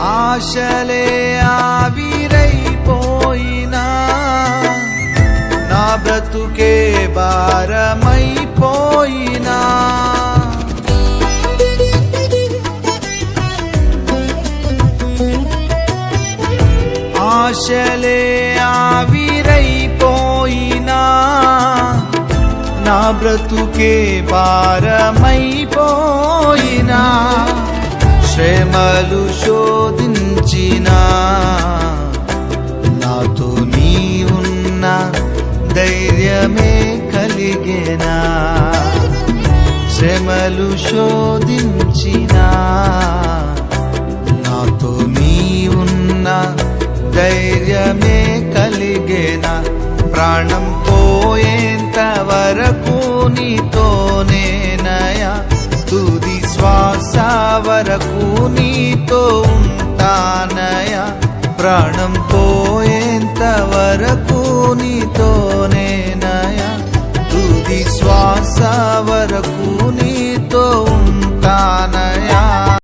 ఆశలే ఆవిరైపోయినా నా బ్రతుకే భారమైపోయినా ఆశలే ఆవిరైపోయినా నా బ్రతుకే భారమైపోయినా శ్రమలు శోధించినా నాతో నీ ఉన్న ధైర్యమే కలిగేనా శ్రమలు శోధించినా నాతో నీ ఉన్న ధైర్యమే కలిగేనా ప్రాణం పోయేంత వరకు నీతోనేనయా తుది శ్వాస వరకు నీతో ఉంటానయా ప్రాణం పోయేంత వరకు నీతోనేనయా తుది శ్వాస వరకు నీతో ఉంటానయా